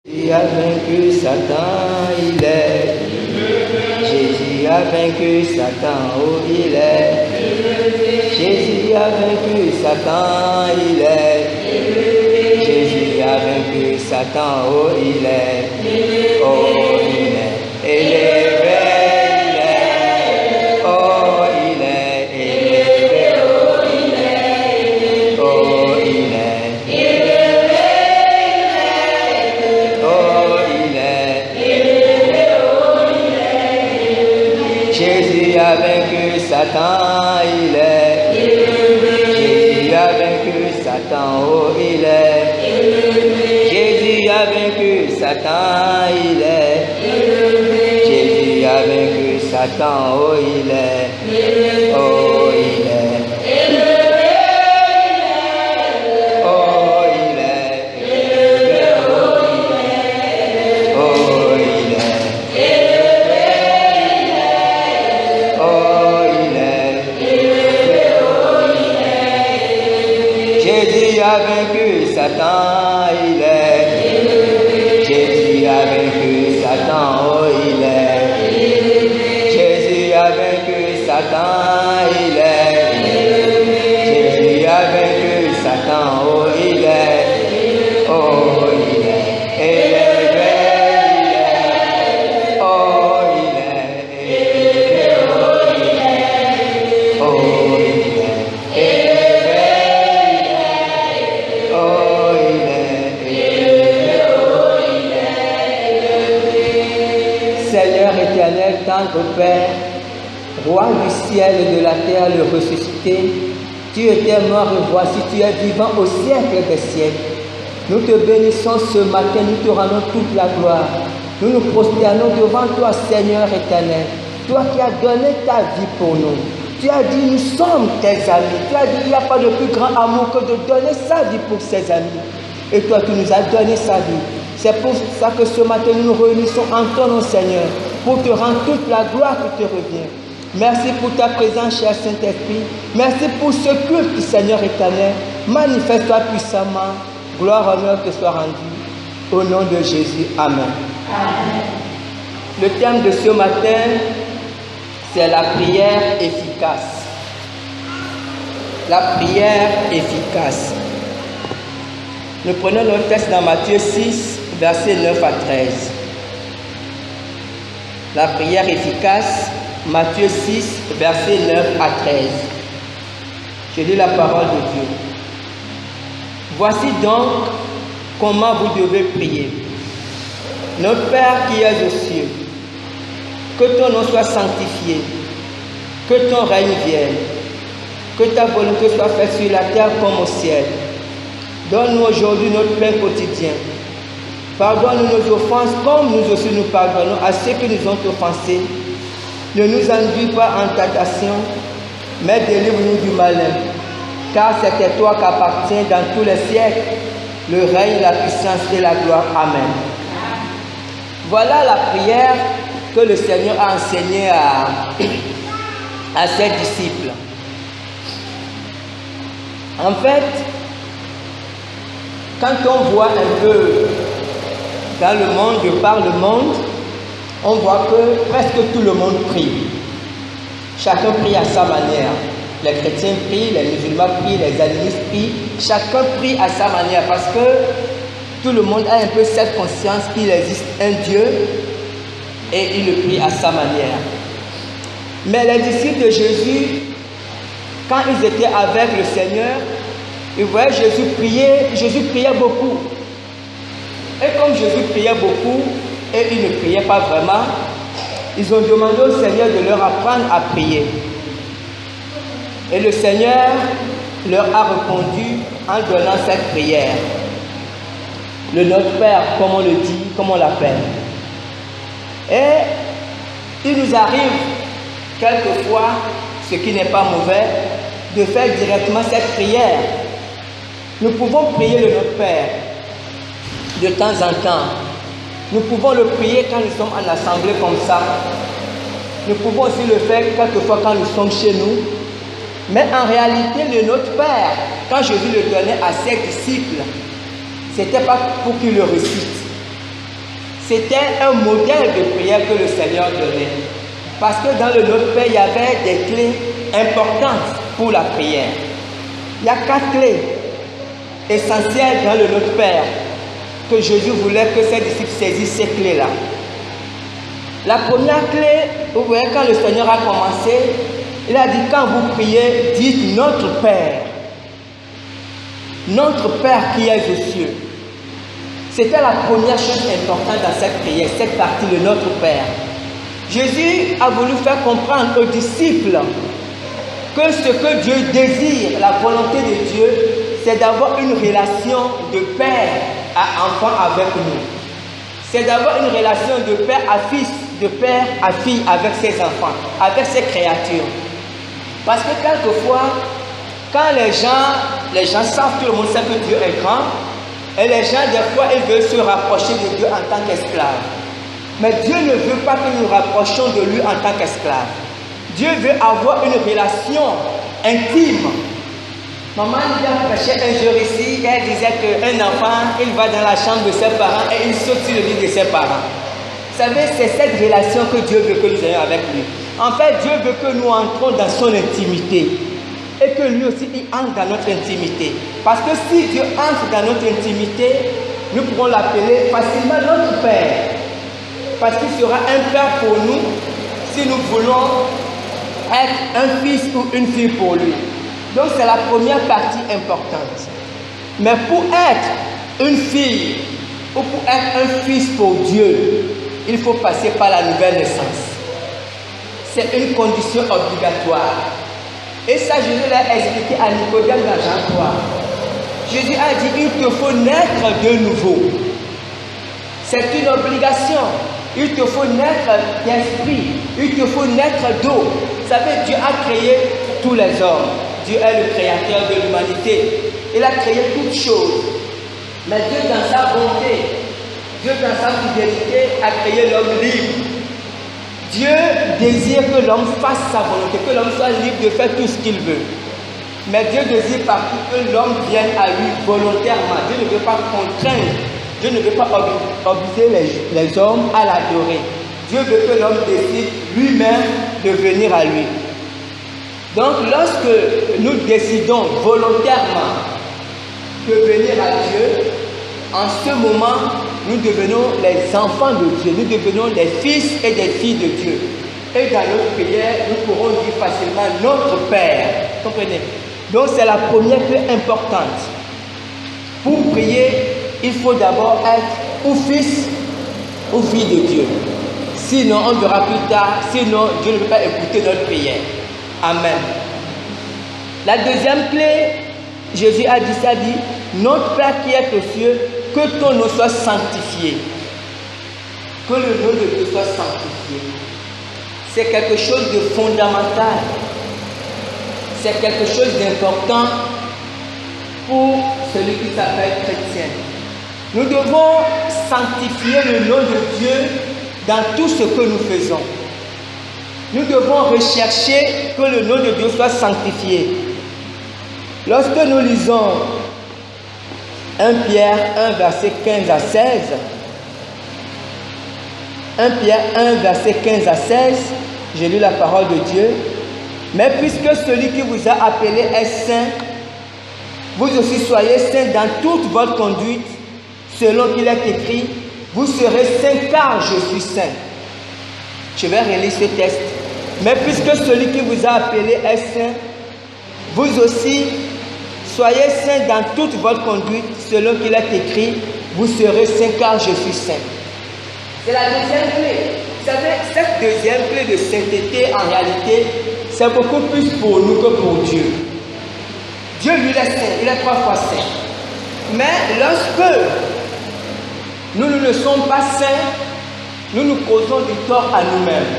Jésus a vaincu Satan, il est. Jésus a vaincu Satan, oh il est. Jésus a vaincu Satan, il est. Jésus a vaincu Satan, oh il est. Oh il est. Élevé, il est. Oh il est. Élevé, oh il est. Oh il est. Jésus a vaincu Satan, il est. Jésus a vaincu Satan, oh il est. Jésus a vaincu Satan, il est. Jésus a vaincu Satan, oh il est. Oh il est. Oh il est. Oh il est. Jésus a vaincu Satan, il est. Jésus a vaincu Satan, oh il est. Jésus a vaincu Satan, il est. Jésus a vaincu Satan, oh il est. Oh il est. Élevé, il est. Oh il est. Élevé, oh il est. Oh il est. Seigneur éternel, tendre Père, Roi du ciel et de la terre, le ressuscité, tu étais mort et voici tu es vivant au siècle des siècles. Nous te bénissons ce matin, nous te rendons toute la gloire. Nous nous prosternons devant toi, Seigneur éternel, toi qui as donné ta vie pour nous. Tu as dit, nous sommes tes amis. Tu as dit, il n'y a pas de plus grand amour que de donner sa vie pour ses amis. Et toi, tu nous as donné sa vie. C'est pour ça que ce matin, nous nous réunissons en ton nom, Seigneur, pour te rendre toute la gloire qui te revient. Merci pour ta présence, cher Saint-Esprit. Merci pour ce culte, Seigneur éternel. Manifeste-toi puissamment. Gloire, honneur te soit rendu. Au nom de Jésus. Amen. Amen. Le thème de ce matin, c'est la prière efficace. La prière efficace. Nous prenons notre texte dans Matthieu 6, versets 9 à 13. La prière efficace, Matthieu 6, versets 9 à 13. Je lis la parole de Dieu. Voici donc comment vous devez prier. Notre Père qui es aux cieux, que ton nom soit sanctifié, que ton règne vienne, que ta volonté soit faite sur la terre comme au ciel. Donne-nous aujourd'hui notre pain quotidien. Pardonne-nous nos offenses comme nous aussi nous pardonnons à ceux qui nous ont offensés. Ne nous induis pas en tentation, mais délivre-nous du malin. Car c'est à toi qu'appartient dans tous les siècles le règne, la puissance et la gloire. Amen. Voilà la prière que le Seigneur a enseignée à ses disciples. En fait, quand on voit un peu dans le monde, par le monde, on voit que presque tout le monde prie. Chacun prie à sa manière. Les chrétiens prient, les musulmans prient, les animistes prient. Chacun prie à sa manière parce que tout le monde a un peu cette conscience qu'il existe un Dieu et il le prie à sa manière. Mais les disciples de Jésus, quand ils étaient avec le Seigneur, ils voyaient Jésus priait beaucoup. Et comme Jésus priait beaucoup et il ne priait pas vraiment, ils ont demandé au Seigneur de leur apprendre à prier. Et le Seigneur leur a répondu en donnant cette prière. Le Notre Père, comme on le dit, comme on l'appelle. Et il nous arrive quelquefois, ce qui n'est pas mauvais, de faire directement cette prière. Nous pouvons prier le Notre Père de temps en temps. Nous pouvons le prier quand nous sommes en assemblée comme ça. Nous pouvons aussi le faire quelquefois quand nous sommes chez nous. Mais en réalité, le Notre Père, quand Jésus le donnait à ses disciples, ce n'était pas pour qu'ils le récitent. C'était un modèle de prière que le Seigneur donnait. Parce que dans le Notre Père, il y avait des clés importantes pour la prière. Il y a 4 clés essentielles dans le Notre Père que Jésus voulait que ses disciples saisissent ces clés-là. La première clé, vous voyez, quand le Seigneur a commencé, il a dit, quand vous priez, dites notre Père. Notre Père qui est aux cieux. C'était la première chose importante dans cette prière, cette partie de notre Père. Jésus a voulu faire comprendre aux disciples que ce que Dieu désire, la volonté de Dieu, c'est d'avoir une relation de père à enfant avec nous. C'est d'avoir une relation de père à fils, de père à fille avec ses enfants, avec ses créatures. Parce que quelquefois, quand les gens savent, tout le monde sait que Dieu est grand, et les gens, des fois, ils veulent se rapprocher de Dieu en tant qu'esclaves. Mais Dieu ne veut pas que nous nous rapprochions de lui en tant qu'esclaves. Dieu veut avoir une relation intime. Maman a prêché un jour ici, elle disait qu'un enfant, il va dans la chambre de ses parents et il saute sur le lit de ses parents. Vous savez, c'est cette relation que Dieu veut que nous ayons avec lui. En fait, Dieu veut que nous entrons dans son intimité. Et que lui aussi, il entre dans notre intimité. Parce que si Dieu entre dans notre intimité, nous pourrons l'appeler facilement notre Père. Parce qu'il sera un Père pour nous si nous voulons être un fils ou une fille pour lui. Donc c'est la première partie importante. Mais pour être une fille ou pour être un fils pour Dieu, il faut passer par la nouvelle naissance. C'est une condition obligatoire. Et ça, Jésus l'a expliqué à Nicodème dans Jean 3. Jésus a dit, il te faut naître de nouveau. C'est une obligation. Il te faut naître d'esprit. Il te faut naître d'eau. Vous savez, Dieu a créé tous les hommes. Dieu est le créateur de l'humanité. Il a créé toutes choses. Mais Dieu, dans sa bonté, Dieu, dans sa fidélité, a créé l'homme libre. Dieu désire que l'homme fasse sa volonté, que l'homme soit libre de faire tout ce qu'il veut. Mais Dieu désire partout que l'homme vienne à lui volontairement. Dieu ne veut pas contraindre. Dieu ne veut pas obliger les hommes à l'adorer. Dieu veut que l'homme décide lui-même de venir à lui. Donc, lorsque nous décidons volontairement de venir à Dieu, en ce moment, nous devenons les enfants de Dieu, nous devenons les fils et des filles de Dieu. Et dans notre prière, nous pourrons dire facilement notre Père. Comprenez? Donc c'est la première clé importante. Pour prier, il faut d'abord être ou fils ou fille de Dieu. Sinon, on verra plus tard, sinon Dieu ne peut pas écouter notre prière. Amen. La deuxième clé, Jésus a dit ça, dit, notre Père qui est aux cieux, que ton nom soit sanctifié. Que le nom de Dieu soit sanctifié. C'est quelque chose de fondamental. C'est quelque chose d'important pour celui qui s'appelle chrétien. Nous devons sanctifier le nom de Dieu dans tout ce que nous faisons. Nous devons rechercher que le nom de Dieu soit sanctifié. Lorsque nous lisons 1 Pierre 1, verset 15 à 16, 1 Pierre 1, verset 15 à 16, j'ai lu la parole de Dieu. Mais puisque celui qui vous a appelé est saint, vous aussi soyez saints dans toute votre conduite, selon qu'il est écrit, vous serez saints car je suis saint. Je vais relire ce texte. Mais puisque celui qui vous a appelé est saint, vous aussi soyez saints dans toute votre conduite, selon qu'il est écrit, vous serez saints car je suis saint. C'est la deuxième clé. Vous savez, cette deuxième clé de sainteté, en réalité, c'est beaucoup plus pour nous que pour Dieu. Dieu, lui, est saint, il est 3 fois saint. Mais lorsque nous ne sommes pas saints, nous nous causons du tort à nous-mêmes.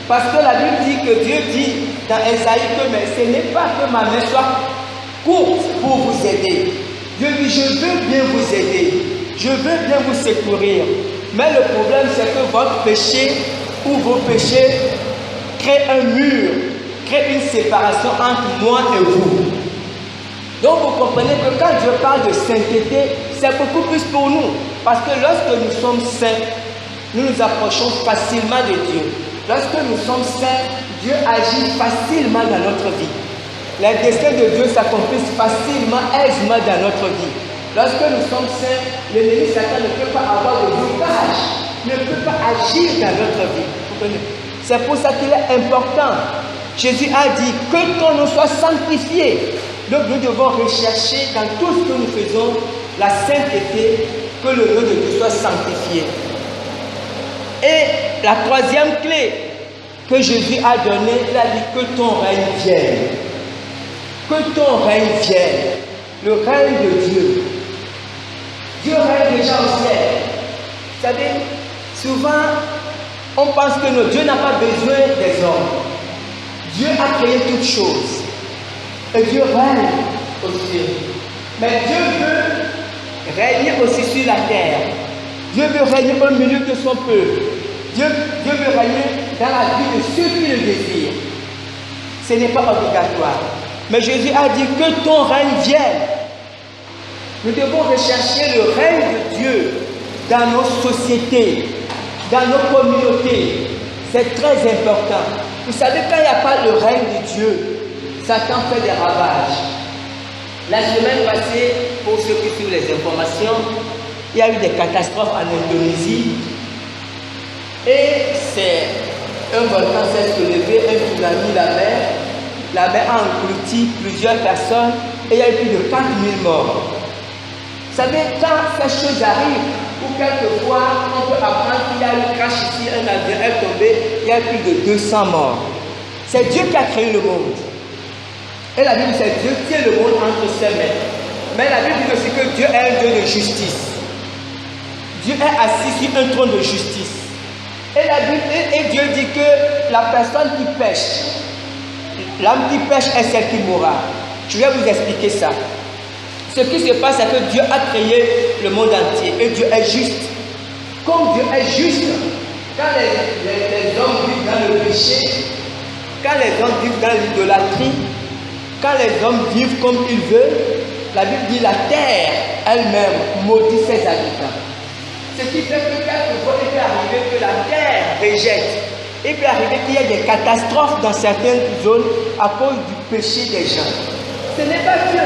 Parce que la Bible dit que Dieu dit dans Esaïe que mais ce n'est pas que ma main soit courte pour vous aider. Dieu dit, je veux bien vous aider. Je veux bien vous secourir. Mais le problème, c'est que votre péché ou vos péchés créent un mur, créent une séparation entre moi et vous. Donc vous comprenez que quand Dieu parle de sainteté, c'est beaucoup plus pour nous. Parce que lorsque nous sommes saints, nous nous approchons facilement de Dieu. Lorsque nous sommes saints, Dieu agit facilement dans notre vie. Les desseins de Dieu s'accomplissent facilement, aisément dans notre vie. Lorsque nous sommes saints, l'ennemi Satan ne peut pas avoir de blocage, ne peut pas agir dans notre vie. C'est pour ça qu'il est important. Jésus a dit que ton nom soit sanctifié. Donc nous devons rechercher dans tout ce que nous faisons la sainteté, que le nom de Dieu soit sanctifié. Et la troisième clé que Jésus a donnée, il a dit que ton règne vienne. Que ton règne vienne. Le règne de Dieu. Dieu règne déjà au ciel. Vous savez, souvent, on pense que notre Dieu n'a pas besoin des hommes. Dieu a créé toutes choses. Et Dieu règne au ciel. Mais Dieu veut régner aussi sur la terre. Dieu veut régner au milieu de son peuple. Dieu veut régner dans la vie de ceux qui le désirent. Ce n'est pas obligatoire. Mais Jésus a dit que ton règne vienne. Nous devons rechercher le règne de Dieu dans nos sociétés, dans nos communautés. C'est très important. Vous savez, quand il n'y a pas le règne de Dieu, Satan fait des ravages. La semaine passée, pour ceux qui suivent les informations, il y a eu des catastrophes en Indonésie. Et c'est un volcan s'est soulevé, un tsunami, la mer. La mer a englouti plusieurs personnes et il y a eu plus de 4000 morts. Vous savez, quand ces choses arrivent, ou quelquefois on peut apprendre qu'il y a eu un crash ici, un avion est tombé, il y a eu plus de 200 morts. C'est Dieu qui a créé le monde. Et la Bible dit que Dieu tient le monde entre ses mains. Mais la Bible dit aussi que Dieu est un Dieu de justice. Dieu est assis sur un trône de justice. Et Dieu dit que la personne qui pêche, l'âme qui pêche est celle qui mourra. Je vais vous expliquer ça. Ce qui se passe, c'est que Dieu a créé le monde entier et Dieu est juste. Comme Dieu est juste, quand les hommes vivent dans le péché, quand les hommes vivent dans l'idolâtrie, quand les hommes vivent comme ils veulent, la Bible dit la terre elle-même maudit ses habitants. Ce qui fait que quelquefois il peut arriver que la terre rejette. Il peut arriver qu'il y ait des catastrophes dans certaines zones à cause du péché des gens. Ce n'est pas Dieu.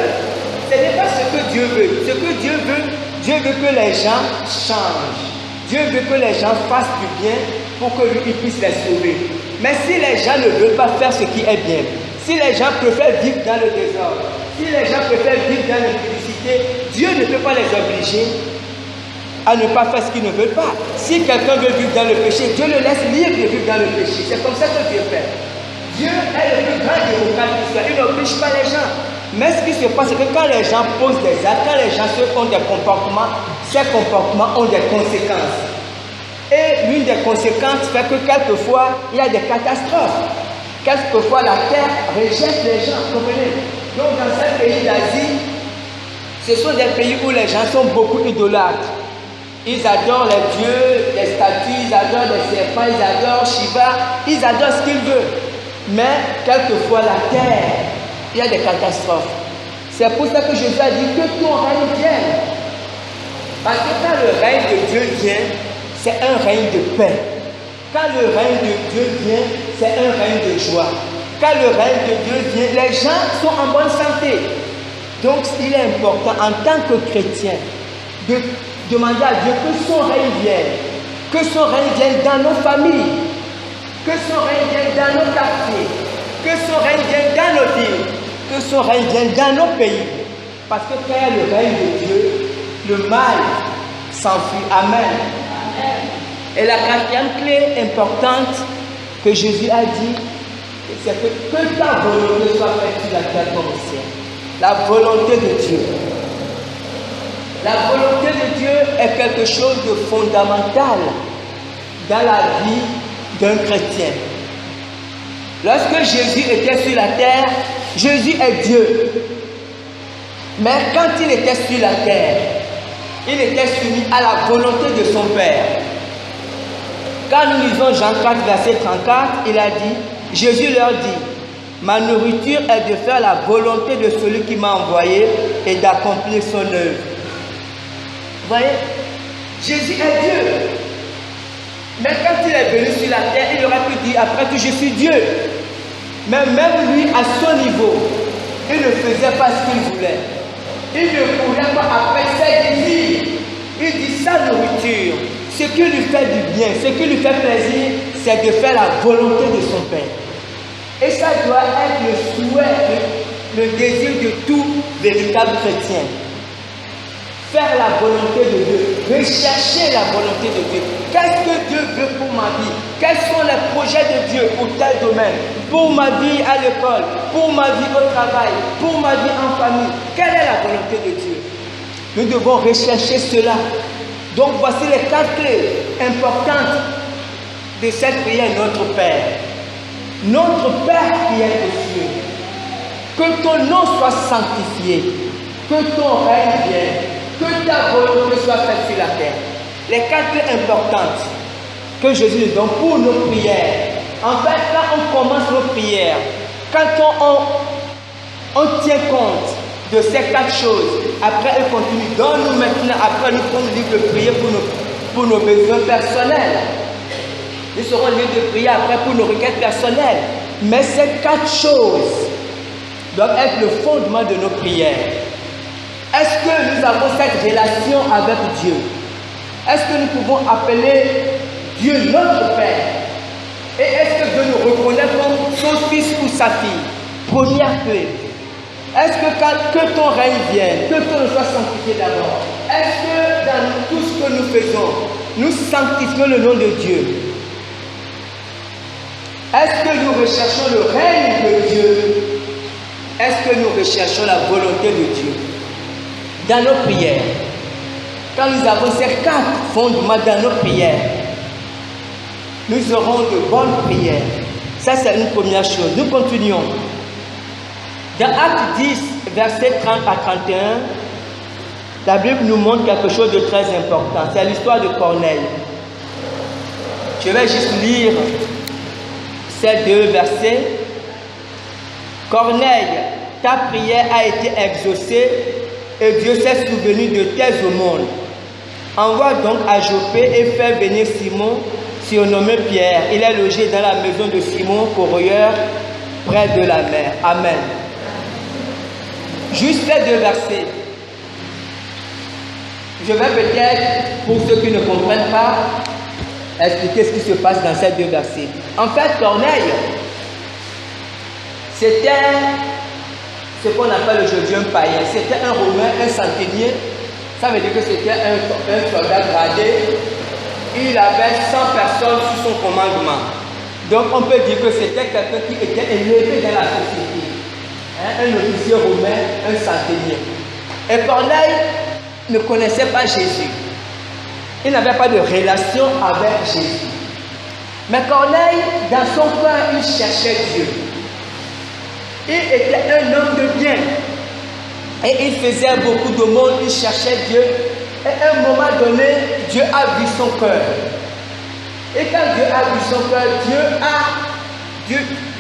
Ce n'est pas ce que Dieu veut. Ce que Dieu veut que les gens changent. Dieu veut que les gens fassent du bien pour que lui puisse les sauver. Mais si les gens ne veulent pas faire ce qui est bien, si les gens préfèrent vivre dans le désordre, si les gens préfèrent vivre dans l'impudicité, Dieu ne peut pas les obliger à ne pas faire ce qu'ils ne veulent pas. Si quelqu'un veut vivre dans le péché, Dieu le laisse libre de vivre dans le péché. C'est comme ça que Dieu fait. Dieu est le plus grand démocrate de l'histoire. Il n'oblige pas les gens. Mais ce qui se passe, c'est que quand les gens posent des actes, quand les gens ont des comportements, ces comportements ont des conséquences. Et l'une des conséquences fait que quelquefois, il y a des catastrophes. Quelquefois, la terre rejette les gens. Comprenez? Donc, dans ces pays d'Asie, ce sont des pays où les gens sont beaucoup idolâtres. Ils adorent les dieux, les statues, ils adorent les serpents, ils adorent Shiva, ils adorent ce qu'ils veulent. Mais quelquefois, la terre, il y a des catastrophes. C'est pour ça que Jésus a dit que ton règne vienne. Parce que quand le règne de Dieu vient, c'est un règne de paix. Quand le règne de Dieu vient, c'est un règne de joie. Quand le règne de Dieu vient, les gens sont en bonne santé. Donc, il est important en tant que chrétien de demander à Dieu que son règne vienne. Que son règne vienne dans nos familles. Que son règne vienne dans nos quartiers. Que son règne vienne dans nos villes. Que son règne vienne dans nos pays. Parce que quand il y a le règne de Dieu, le mal s'enfuit. Amen. Et la quatrième clé importante que Jésus a dit, c'est que ta volonté soit faite sur la terre comme au ciel. La volonté de Dieu. La volonté de Dieu est quelque chose de fondamental dans la vie d'un chrétien. Lorsque Jésus était sur la terre, Jésus est Dieu. Mais quand il était sur la terre, il était soumis à la volonté de son Père. Quand nous lisons Jean 4, verset 34, il a dit, Jésus leur dit, ma nourriture est de faire la volonté de celui qui m'a envoyé et d'accomplir son œuvre. Vous voyez, Jésus est Dieu. la terre, il aurait pu dire, après tout, je suis Dieu. Mais même lui, à son niveau, il ne faisait pas ce qu'il voulait. Il ne courait pas après ses désirs. Il dit sa nourriture, ce qui lui fait du bien, ce qui lui fait plaisir, c'est de faire la volonté de son Père. Et ça doit être le souhait, le désir de tout véritable chrétien. Faire la volonté de Dieu, rechercher la volonté de Dieu. Qu'est-ce que Dieu veut pour ma vie? Quels sont les projets de Dieu pour tel domaine? Pour ma vie à l'école, pour ma vie au travail, pour ma vie en famille. Quelle est la volonté de Dieu? Nous devons rechercher cela. Donc voici les 4 clés importantes de cette prière, notre Père. Notre Père qui est aux cieux, que ton nom soit sanctifié, que ton règne vienne, que ta volonté soit faite sur la terre. Les 4 clés importantes que Jésus nous donne pour nos prières. En fait, quand on commence nos prières, quand on tient compte de ces 4 choses, après il continue. Donne-nous maintenant, après nous sommes libres de prier pour nos besoins personnels. Nous serons libres de prier après pour nos requêtes personnelles. Mais ces 4 choses doivent être le fondement de nos prières. Est-ce que nous avons cette relation avec Dieu? Est-ce que nous pouvons appeler Dieu notre Père? Et est-ce que Dieu nous reconnaît comme son fils ou sa fille? Première clé. Est-ce que ton règne vienne, que ton nom soit sanctifié d'abord? Est-ce que dans tout ce que nous faisons, nous sanctifions le nom de Dieu? Est-ce que nous recherchons le règne de Dieu? Est-ce que nous recherchons la volonté de Dieu? Dans nos prières, quand nous avons ces 4 fondements dans nos prières, nous aurons de bonnes prières. Ça, c'est une première chose. Nous continuons. Dans Actes 10, versets 30 à 31, la Bible nous montre quelque chose de très important. C'est l'histoire de Corneille. Je vais juste lire ces 2 versets. Corneille, ta prière a été exaucée et Dieu s'est souvenu de tes aumônes. Envoie donc à Joppé et fais venir Simon, surnommé Pierre. Il est logé dans la maison de Simon, corroyeur, près de la mer. Amen. Juste ces 2 versets. Je vais peut-être, pour ceux qui ne comprennent pas, expliquer ce qui se passe dans ces 2 versets. En fait, Corneille, c'était ce qu'on appelle aujourd'hui un païen. C'était un Romain, un centenier. Ça veut dire que c'était un soldat gradé. Il avait 100 personnes sous son commandement. Donc on peut dire que c'était quelqu'un qui était élevé dans la société. Un officier romain, un centenier. Et Corneille ne connaissait pas Jésus. Il n'avait pas de relation avec Jésus. Mais Corneille, dans son cœur, il cherchait Dieu. Il était un homme de bien. Et il faisait beaucoup de monde, il cherchait Dieu. Et à un moment donné, Dieu a vu son cœur. Et quand Dieu a vu son cœur,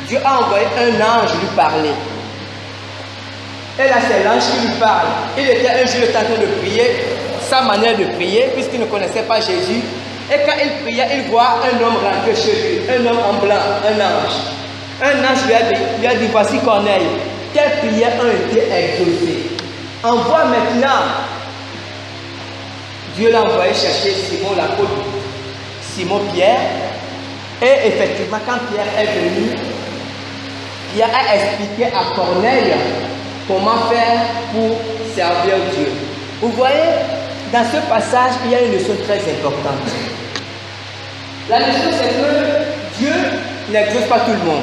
Dieu a envoyé un ange lui parler. Et là, c'est l'ange qui lui parle. Il était un jour en train de prier, sa manière de prier, puisqu'il ne connaissait pas Jésus. Et quand il priait, il voit un homme rentrer chez lui, un homme en blanc, un ange. Un ange lui a dit, voici Corneille, tes prières ont été exaucées. Envoie maintenant. Dieu l'a envoyé chercher Simon l'apôtre, Simon Pierre. Et effectivement, quand Pierre est venu, Pierre a expliqué à Corneille comment faire pour servir Dieu. Vous voyez, dans ce passage, il y a une leçon très importante. La leçon, c'est que Dieu n'exauce pas tout le monde.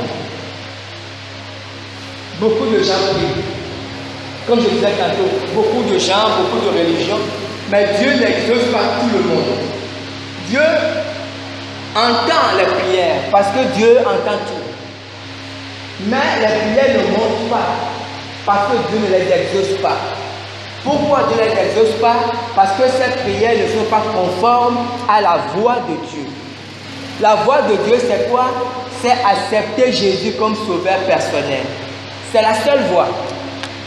Beaucoup de gens prient. Comme je disais tantôt, beaucoup de gens, beaucoup de religions, mais Dieu n'exauce pas tout le monde. Dieu entend les prières, parce que Dieu entend tout. Mais les prières ne montent pas, parce que Dieu ne les exauce pas. Pourquoi Dieu ne les exauce pas? Parce que ces prières ne sont pas conformes à la voix de Dieu. La voix de Dieu, c'est quoi? C'est accepter Jésus comme sauveur personnel. C'est la seule voie.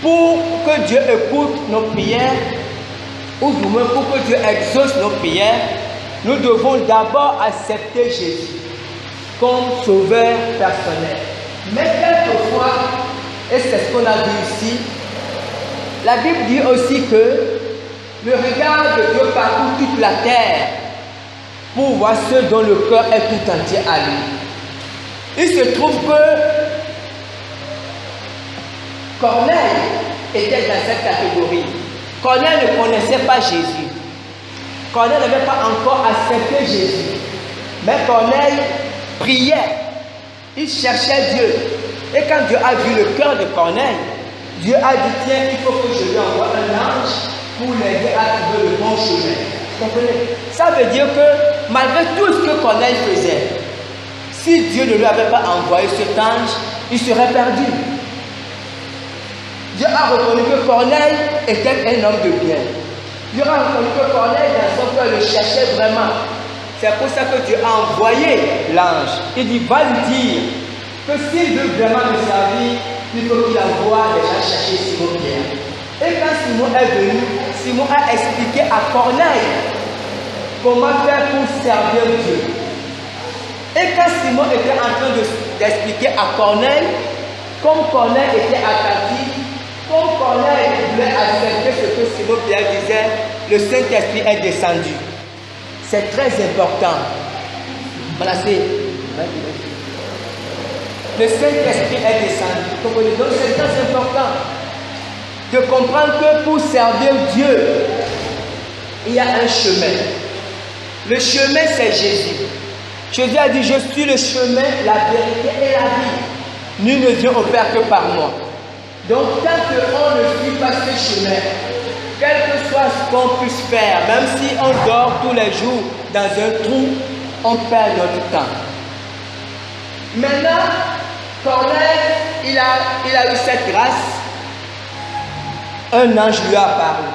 Pour que Dieu écoute nos prières, ou du moins pour que Dieu exauce nos prières, nous devons d'abord accepter Jésus. comme sauveur personnel. Mais quelquefois, et c'est ce qu'on a vu ici, la Bible dit aussi que le regard de Dieu parcourt toute la terre pour voir ceux dont le cœur est tout entier à lui. Il se trouve que Corneille était dans cette catégorie. Corneille ne connaissait pas Jésus. Corneille n'avait pas encore accepté Jésus. Mais Corneille priait. Il cherchait Dieu. Et quand Dieu a vu le cœur de Corneille, Dieu a dit, tiens, il faut que je lui envoie un ange pour l'aider à trouver le bon chemin. Vous comprenez? Ça veut dire que malgré tout ce que Corneille faisait, si Dieu ne lui avait pas envoyé cet ange, il serait perdu. Dieu a reconnu que Corneille était un homme de bien. Dieu a reconnu que Corneille, dans son cœur, le cherchait vraiment. C'est pour ça que Dieu a envoyé l'ange. Il dit, va lui dire que s'il veut vraiment le servir, il faut qu'il envoie les gens chercher Simon-Pierre. Et quand Simon est venu, Simon a expliqué à Corneille comment faire pour servir Dieu. Et quand Simon était en train d'expliquer à Corneille, comme Corneille était attentif, comme Corneille voulait accepter ce que Simon-Pierre disait, le Saint-Esprit est descendu. C'est très important. Voilà, le Saint-Esprit est descendu. Donc c'est très important de comprendre que pour servir Dieu, il y a un chemin. Le chemin, c'est Jésus. Jésus a dit, je suis le chemin, la vérité et la vie. Nul ne vient au Père que par moi. Donc tant qu'on ne suit pas ce chemin, quel que soit ce qu'on puisse faire, même si on dort tous les jours dans un trou, on perd notre temps. Maintenant, Corneille, il a eu cette grâce. Un ange lui a apparu.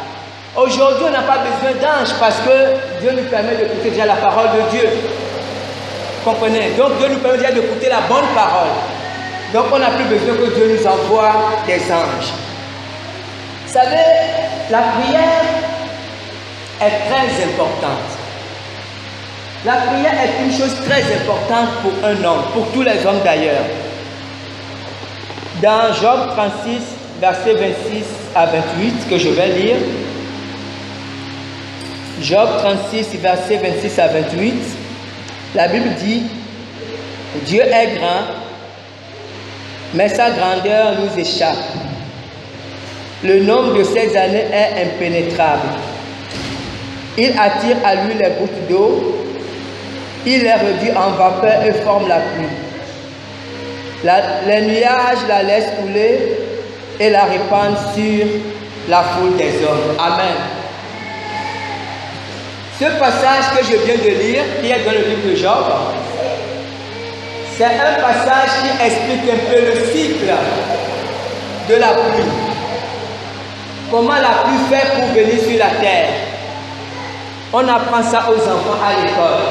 Aujourd'hui, on n'a pas besoin d'ange parce que Dieu nous permet d'écouter déjà la parole de Dieu. Comprenez? Donc Dieu nous permet déjà d'écouter la bonne parole. Donc on n'a plus besoin que Dieu nous envoie des anges. Vous savez, la prière est très importante. La prière est une chose très importante pour un homme, pour tous les hommes d'ailleurs. Dans Job 36, versets 26 à 28, que je vais lire. Job 36, versets 26 à 28, la Bible dit, Dieu est grand, mais sa grandeur nous échappe. Le nombre de ses années est impénétrable. Il attire à lui les gouttes d'eau, il les réduit en vapeur et forme la pluie. Les nuages la laissent couler et la répandent sur la foule des hommes. Amen. Ce passage que je viens de lire, qui est dans le livre de Job, c'est un passage qui explique un peu le cycle de la pluie. Comment la pluie fait pour venir sur la terre. On apprend ça aux enfants à l'école.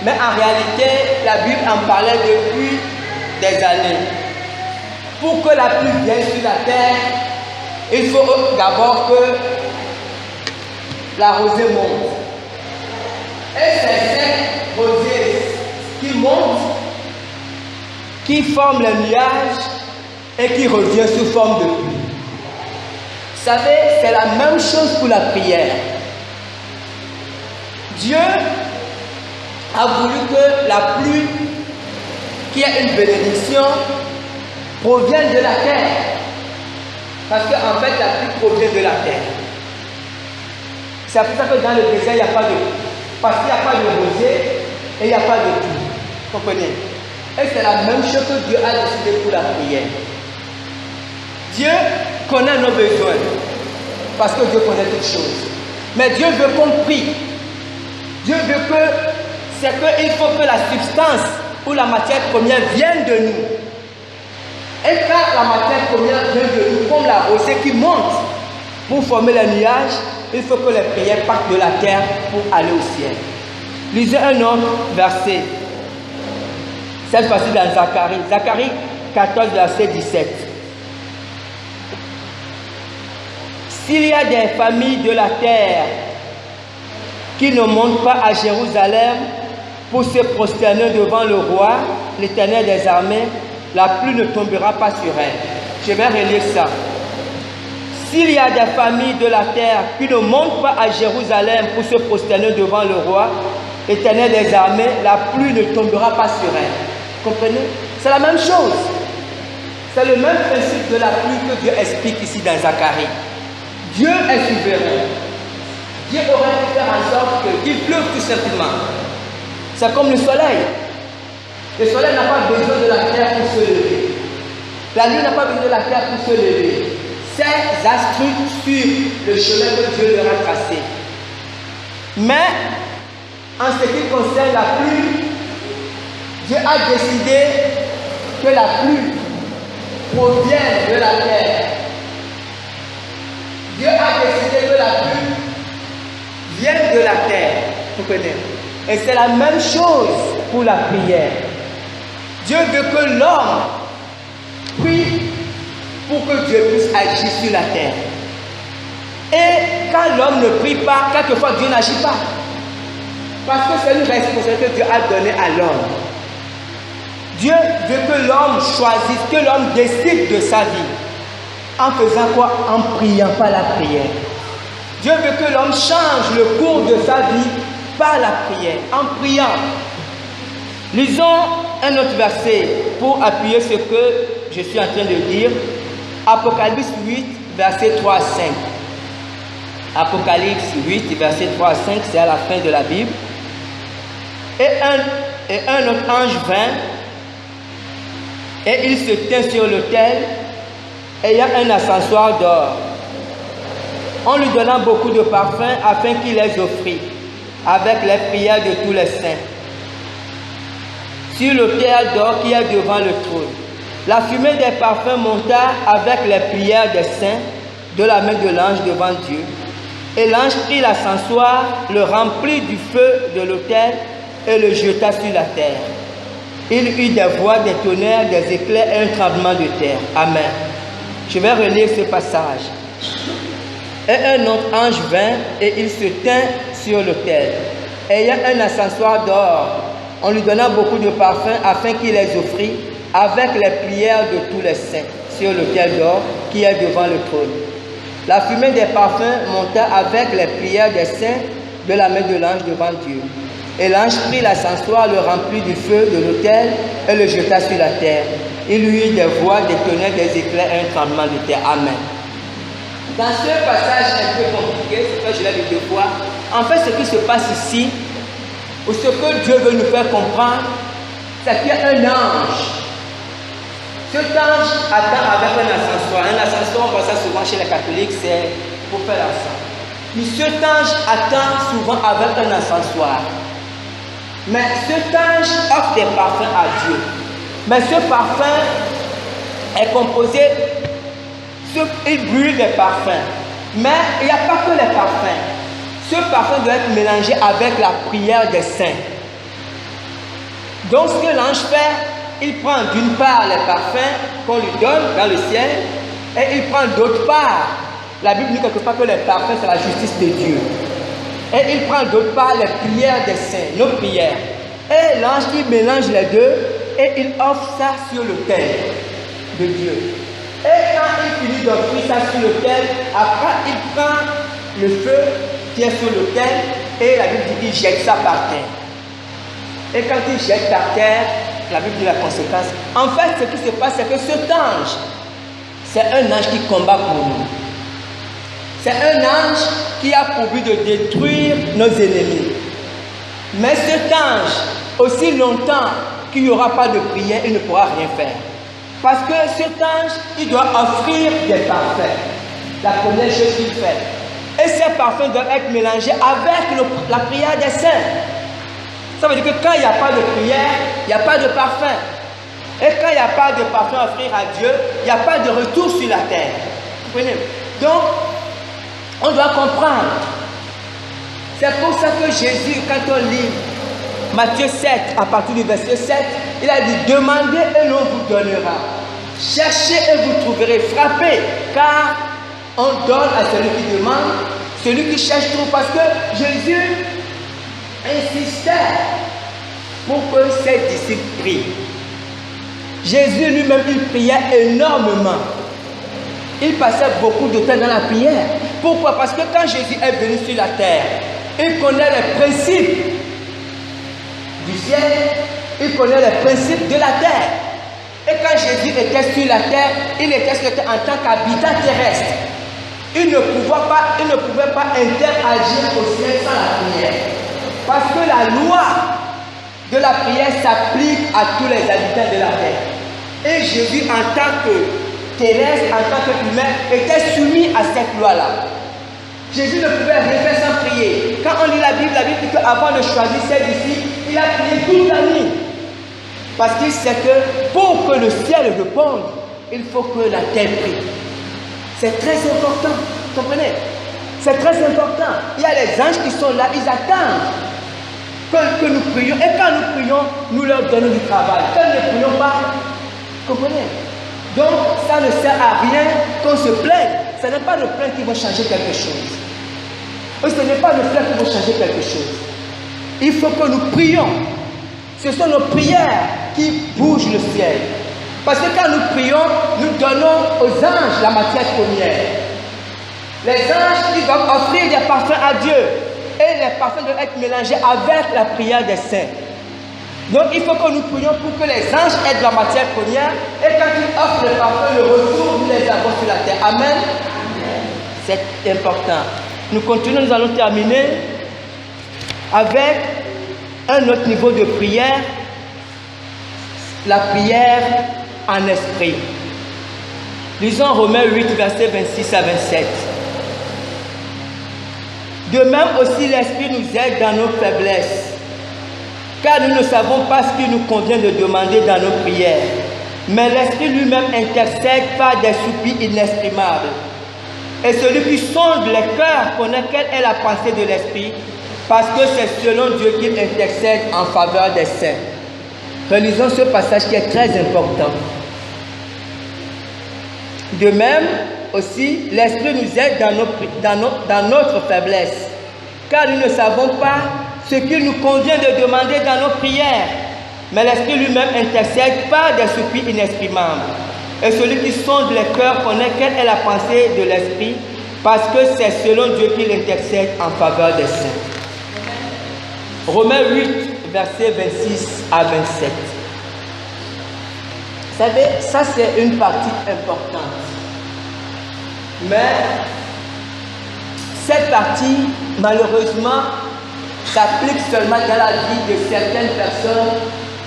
Mais en réalité, la Bible en parlait depuis des années. Pour que la pluie vienne sur la terre, il faut d'abord que la rosée monte. Et c'est cette rosée qui monte, qui forme les nuages et qui revient sous forme de pluie. Vous savez, c'est la même chose pour la prière. Dieu a voulu que la pluie, qui est une bénédiction, provienne de la terre. Parce qu'en fait, la pluie provient de la terre. C'est pour ça que dans le désert, il n'y a pas de pluie. Parce qu'il n'y a pas de rosée et il n'y a pas de pluie. Vous comprenez? Et c'est la même chose que Dieu a décidé pour la prière. Dieu connaît nos besoins. Parce que Dieu connaît toutes choses. Mais Dieu veut qu'on prie. Dieu veut que, c'est qu'il faut que la substance ou la matière première vienne de nous. Et quand la matière première vient de nous, comme la rosée qui monte pour former les nuages, il faut que les prières partent de la terre pour aller au ciel. Lisez un autre verset. Cette fois-ci dans Zacharie. Zacharie 14, verset 17. S'il y a des familles de la terre qui ne montent pas à Jérusalem pour se prosterner devant le roi, l'Éternel des armées, la pluie ne tombera pas sur elle. Je vais relire ça. S'il y a des familles de la terre qui ne montent pas à Jérusalem pour se prosterner devant le roi, l'Éternel des armées, la pluie ne tombera pas sur elle. Comprenez? C'est la même chose. C'est le même principe de la pluie que Dieu explique ici dans Zacharie. Dieu est souverain. Dieu aurait pu faire en sorte qu'il pleuve tout simplement. C'est comme le soleil. Le soleil n'a pas besoin de la terre pour se lever. La lune n'a pas besoin de la terre pour se lever. Ces astres suivent le chemin que Dieu leur a tracé. Mais, en ce qui concerne la pluie, Dieu a décidé que la pluie provienne de la terre. Dieu a décidé que la pluie vienne de la terre. Vous connaissez. Et c'est la même chose pour la prière. Dieu veut que l'homme prie pour que Dieu puisse agir sur la terre. Et quand l'homme ne prie pas, quelquefois Dieu n'agit pas. Parce que c'est une responsabilité que Dieu a donnée à l'homme. Dieu veut que l'homme choisisse, que l'homme décide de sa vie. En faisant quoi? En priant par la prière. Dieu veut que l'homme change le cours de sa vie par la prière, en priant. Lisons un autre verset pour appuyer ce que je suis en train de dire. Apocalypse 8, verset 3 à 5. Apocalypse 8, verset 3 à 5, c'est à la fin de la Bible. Et un autre ange vint, et il se tint sur l'autel, ayant un ascensoir d'or. On lui donna beaucoup de parfums afin qu'il les offrit, avec les prières de tous les saints, sur l'autel d'or qui est devant le trône. La fumée des parfums monta avec les prières des saints de la main de l'ange devant Dieu. Et l'ange prit l'ascensoir, le remplit du feu de l'autel et le jeta sur la terre. Il eut des voix, des tonnerres, des éclairs et un tremblement de terre. Amen. Je vais relire ce passage. Et un autre ange vint et il se tint sur l'autel, ayant un ascensoir d'or. On lui donna beaucoup de parfums afin qu'il les offrit avec les prières de tous les saints sur l'autel d'or qui est devant le trône. La fumée des parfums monta avec les prières des saints de la main de l'ange devant Dieu. Et l'ange prit l'ascensoir, le remplit du feu de l'autel et le jeta sur la terre. Il eut des voix, des tonnerres, des éclairs et un tremblement de terre. Amen. Dans ce passage un peu compliqué, c'est que je l'ai lu deux fois, en fait ce qui se passe ici, ou ce que Dieu veut nous faire comprendre, c'est qu'il y a un ange. Cet ange attend avec un ascensoir. Un ascensoir, on voit ça souvent chez les catholiques, c'est pour faire l'encens. Mais cet ange attend souvent avec un ascensoir. Mais cet ange offre des parfums à Dieu. Mais ce parfum est composé, il brûle des parfums. Mais il n'y a pas que les parfums. Ce parfum doit être mélangé avec la prière des saints. Donc ce que l'ange fait, il prend d'une part les parfums qu'on lui donne dans le ciel et il prend d'autre part. La Bible dit quelque part que les parfums c'est la justice de Dieu. Et il prend d'autre part les prières des saints, nos prières. Et l'ange il mélange les deux et il offre ça sur l'autel de Dieu. Et quand il finit d'offrir ça sur l'autel, après il prend le feu qui est sur l'autel et la Bible dit qu'il jette ça par terre. Et quand il jette par terre, la Bible dit la conséquence. En fait, ce qui se passe, c'est que cet ange, c'est un ange qui combat pour nous. C'est un ange qui a pour but de détruire nos ennemis. Mais cet ange, aussi longtemps qu'il n'y aura pas de prière, il ne pourra rien faire. Parce que cet ange, il doit offrir des parfums. La première chose qu'il fait. Et ces parfums doivent être mélangés avec la prière des saints. Ça veut dire que quand il n'y a pas de prière, il n'y a pas de parfum. Et quand il n'y a pas de parfum à offrir à Dieu, il n'y a pas de retour sur la terre. Vous comprenez? Donc, on doit comprendre. C'est pour ça que Jésus, quand on lit Matthieu 7, à partir du verset 7, il a dit, demandez et l'on vous donnera. Cherchez et vous trouverez. Frappez, car on donne à celui qui demande, celui qui cherche trouve. Parce que Jésus insistait pour que ses disciples prient. Jésus lui-même, il priait énormément. Il passait beaucoup de temps dans la prière. Pourquoi? Parce que quand Jésus est venu sur la terre, il connaît les principes du ciel, il connaît les principes de la terre. Et quand Jésus était sur la terre, il était sur la terre en tant qu'habitant terrestre. Il ne pouvait pas interagir au ciel sans la prière. Parce que la loi de la prière s'applique à tous les habitants de la terre. Et Jésus, en tant que terrestre, en tant qu'humain, était soumis à cette loi-là. Jésus ne pouvait rien faire sans prier. Quand on lit la Bible dit qu'avant de choisir ses disciples, il a prié toute la nuit. Parce qu'il sait que pour que le ciel réponde, il faut que la terre prie. C'est très important, comprenez? C'est très important. Il y a les anges qui sont là, ils attendent que nous prions. Et quand nous prions, nous leur donnons du travail. Quand nous ne prions pas, comprenez? Donc, ça ne sert à rien qu'on se plaigne. Ce n'est pas le plainte qui va changer quelque chose. Et ce n'est pas le plainte qui va changer quelque chose. Il faut que nous prions. Ce sont nos prières qui bougent le ciel. Parce que quand nous prions, nous donnons aux anges la matière première. Les anges, ils doivent offrir des parfums à Dieu. Et les parfums doivent être mélangés avec la prière des saints. Donc il faut que nous prions pour que les anges aient de la matière première. Et quand ils offrent les parfums, le retour, nous les avons sur la terre. Amen. C'est important. Nous continuons, nous allons terminer avec un autre niveau de prière. La prière en esprit. Lisons Romains 8, versets 26 à 27. De même aussi l'Esprit nous aide dans nos faiblesses, car nous ne savons pas ce qu'il nous convient de demander dans nos prières. Mais l'Esprit lui-même intercède par des soupirs inexprimables. Et celui qui sonde les cœurs connaît quelle est la pensée de l'Esprit, parce que c'est selon Dieu qu'il intercède en faveur des saints. Relisons ce passage qui est très important. De même aussi, l'Esprit nous aide dans notre faiblesse, car nous ne savons pas ce qu'il nous convient de demander dans nos prières. Mais l'Esprit lui-même intercède par des soupirs inexprimables. Et celui qui sonde les cœurs connaît quelle est la pensée de l'Esprit, parce que c'est selon Dieu qu'il intercède en faveur des saints. Romains 8, versets 26 à 27. Vous savez, ça c'est une partie importante. Mais cette partie, malheureusement, s'applique seulement dans la vie de certaines personnes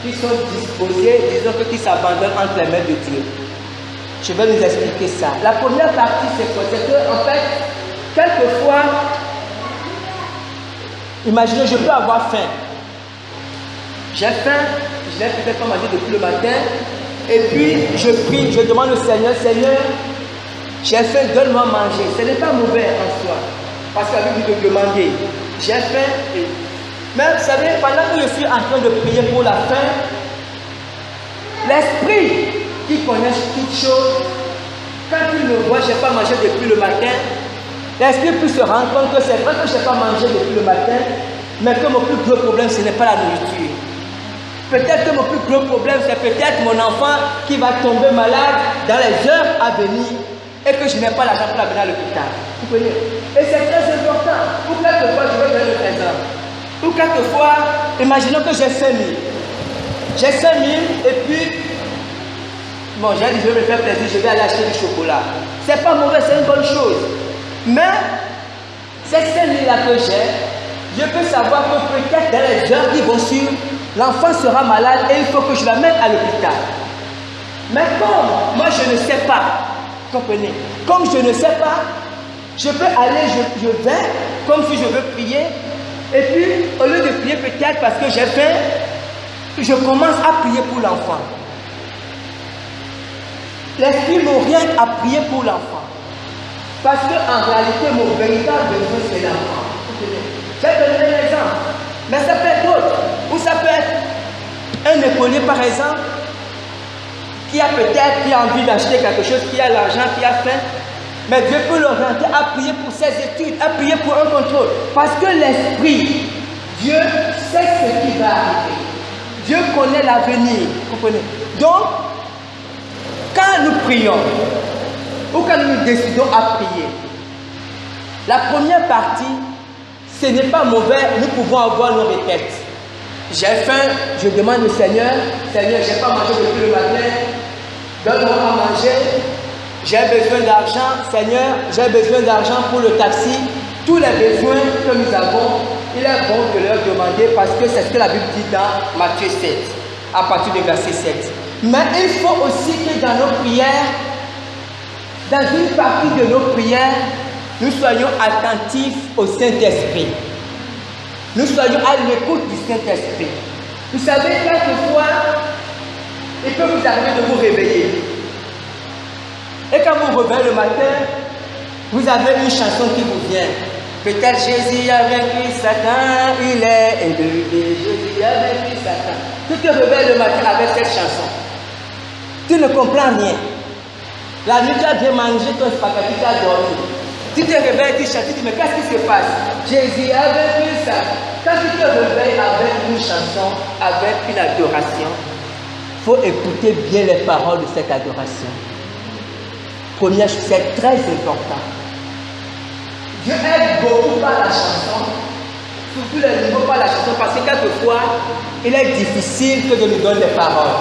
qui sont disposées, disons que qui s'abandonnent entre les mains de Dieu. Je vais nous expliquer ça. La première partie, c'est quoi? C'est que, en fait, quelquefois, imaginez, je peux avoir faim. J'ai faim, je n'ai peut-être pas mangé depuis le matin, et puis je prie, je demande au Seigneur, Seigneur, j'ai faim, donne-moi à manger. Ce n'est pas mauvais en soi, parce qu'avec lui de demander, j'ai faim. Mais vous savez, pendant que je suis en train de prier pour la faim, l'Esprit qui connaît toutes choses, quand il me voit, je n'ai pas mangé depuis le matin, l'Esprit peut se rendre compte que c'est vrai que je n'ai pas mangé depuis le matin, mais que mon plus gros problème, ce n'est pas la nourriture. Peut-être que mon plus gros problème, c'est peut-être mon enfant qui va tomber malade dans les heures à venir et que je n'ai pas l'argent pour l'amener à l'hôpital. Vous comprenez? Et c'est très important. Ou quelquefois, je vais donner le exemple. Ou quelquefois, imaginons que j'ai 5 000. J'ai 5 000 et puis, bon, j'ai dit, je vais me faire plaisir, je vais aller acheter du chocolat. C'est pas mauvais, c'est une bonne chose. Mais, ces 5 000 là que j'ai, je peux savoir que peut-être dans les heures qui vont suivre, l'enfant sera malade et il faut que je l'amène à l'hôpital. Mais comme moi je ne sais pas, comprenez, comme je ne sais pas, je peux aller, je vais, comme si je veux prier, et puis au lieu de prier peut-être parce que j'ai faim, je commence à prier pour l'enfant. L'Esprit m'oriente à prier pour l'enfant. Parce qu'en réalité, mon véritable besoin, c'est l'enfant. Je vais donner un exemple. Mais ça peut être d'autres. Ou ça peut être un écolier, par exemple, qui a envie d'acheter quelque chose, qui a l'argent, qui a faim. Mais Dieu peut l'orienter à prier pour ses études, à prier pour un contrôle. Parce que l'Esprit, Dieu sait ce qui va arriver. connaît l'avenir. Comprenez? Donc, quand nous prions, ou quand nous décidons à prier, la première partie, ce n'est pas mauvais, nous pouvons avoir nos requêtes. J'ai faim, je demande au Seigneur, Seigneur, je n'ai pas mangé depuis le matin, donne-moi à manger, j'ai besoin d'argent, Seigneur, j'ai besoin d'argent pour le taxi. Tous les besoins que nous avons, il est bon de leur demander parce que c'est ce que la Bible dit dans Matthieu 7, à partir du verset 7. Mais il faut aussi que dans nos prières, dans une partie de nos prières, nous soyons attentifs au Saint-Esprit. Nous soyons à l'écoute du Saint-Esprit. Vous savez, quelquefois, il peut vous arriver de vous réveiller. Et quand vous vous réveillez le matin, vous avez une chanson qui vous vient. Peut-être Jésus a vaincu Satan, il est élevé. Jésus a vaincu Satan. Tu te réveilles le matin avec cette chanson. Tu ne comprends rien. La nuit, tu as bien mangé ton spaghetti, tu as dormi. Tu te réveilles, tu chantes, tu dis, mais qu'est-ce qui se passe? Jésus a vaincu Satan. Quand tu te réveilles avec une chanson, avec une adoration, il faut écouter bien les paroles de cette adoration. Première chose, c'est très important. Dieu aide beaucoup par la chanson, surtout les niveaux par la chanson, parce que quelquefois, il est difficile que Dieu nous donne des paroles.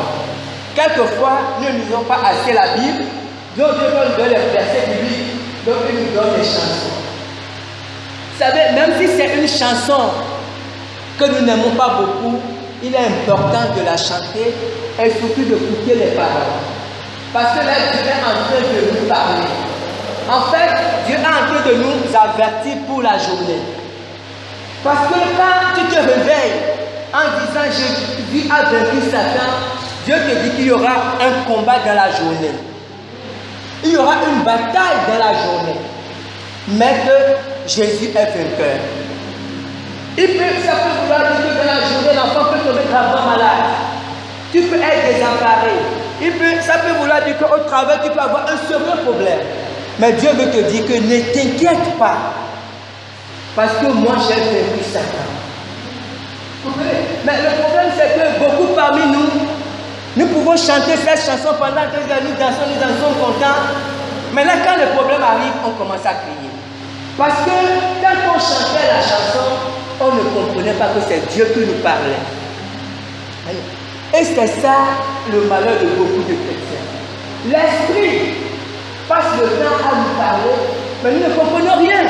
Quelquefois, nous ne lisons pas assez la Bible, donc Dieu va nous donner les versets bibliques, donc il nous donne des chansons. Vous savez, même si c'est une chanson que nous n'aimons pas beaucoup, il est important de la chanter et surtout d'écouter les paroles. Parce que là, Dieu est en train de nous parler. En fait, Dieu est en train de nous avertir pour la journée. Parce que quand tu te réveilles en disant Jésus a vaincu Satan, Dieu te dit qu'il y aura un combat dans la journée. Il y aura une bataille dans la journée. Mais que Jésus est vainqueur. Ça peut vouloir dire que dans la journée, l'enfant peut tomber gravement malade. Tu peux être désemparé. Ça peut vouloir dire qu'au travail, tu peux avoir un sérieux problème. Mais Dieu veut te dire que ne t'inquiète pas. Parce que moi, j'ai vaincu Satan. Vous comprenez? Mais le problème, c'est que beaucoup parmi nous, nous pouvons chanter cette chanson pendant que nous dansons contents. Mais là, quand le problème arrive, on commence à crier. Parce que quand on chantait la chanson, on ne comprenait pas que c'est Dieu qui nous parlait. Et c'est ça le malheur de beaucoup de chrétiens. L'esprit passe le temps à nous parler, mais nous ne comprenons rien.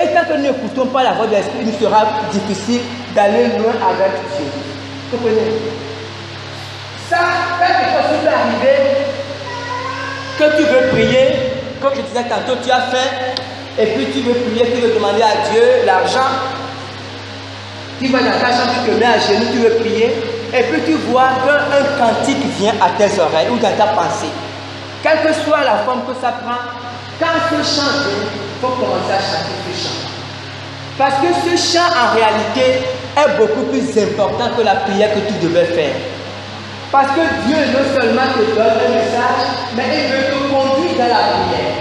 Et tant que nous n'écoutons pas la voix de l'esprit, il nous sera difficile d'aller loin avec Dieu. Vous comprenez? Ça, quelque chose peut arriver, que tu veux prier, comme je disais tantôt, tu as faim, et puis tu veux prier, tu veux demander à Dieu l'argent. Tu vas dans ta chambre, tu te mets à genoux, tu veux prier, et puis tu vois qu'un cantique vient à tes oreilles ou dans ta pensée. Quelle que soit la forme que ça prend, quand ce chant vient, il faut commencer à chanter ce chant. Parce que ce chant, en réalité, est beaucoup plus important que la prière que tu devais faire. Parce que Dieu non seulement te donne un message, mais il veut te conduire dans la prière.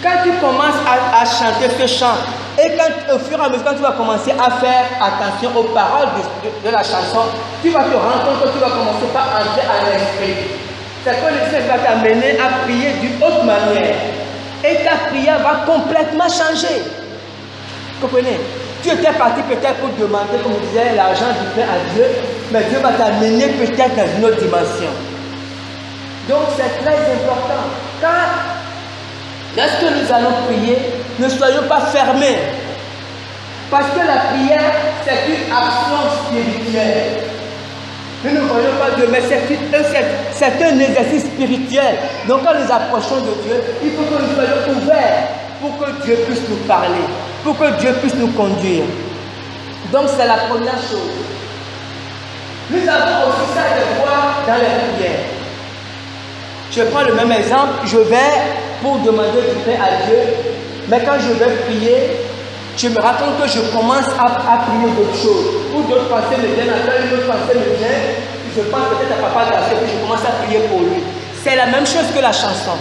Quand tu commences à chanter ce chant, et quand, au fur et à mesure, quand tu vas commencer à faire attention aux paroles de la chanson, tu vas te rendre compte que tu vas commencer par entrer à l'esprit. C'est que le Seigneur va t'amener à prier d'une autre manière. Et ta prière va complètement changer. Vous comprenez? Tu étais parti peut-être pour demander, comme je disais, l'argent du pain à Dieu, mais Dieu va t'amener peut-être dans une autre dimension. Donc c'est très important. Lorsque nous allons prier, ne soyons pas fermés. Parce que la prière, c'est une action spirituelle. Nous ne voyons pas Dieu, mais c'est un exercice spirituel. Donc quand nous approchons de Dieu, il faut que nous soyons ouverts pour que Dieu puisse nous parler, pour que Dieu puisse nous conduire. Donc c'est la première chose. Nous avons aussi ça de voir dans les prières. Je prends le même exemple, je vais pour demander du pain à Dieu, mais quand je vais prier, je me rends compte que je commence à prier d'autres choses. Ou d'autres pensées me viennent à cœur, une autre pensée me vient, je pense peut-être à Papa Garcia, puis je commence à prier pour lui. C'est la même chose que la chanson.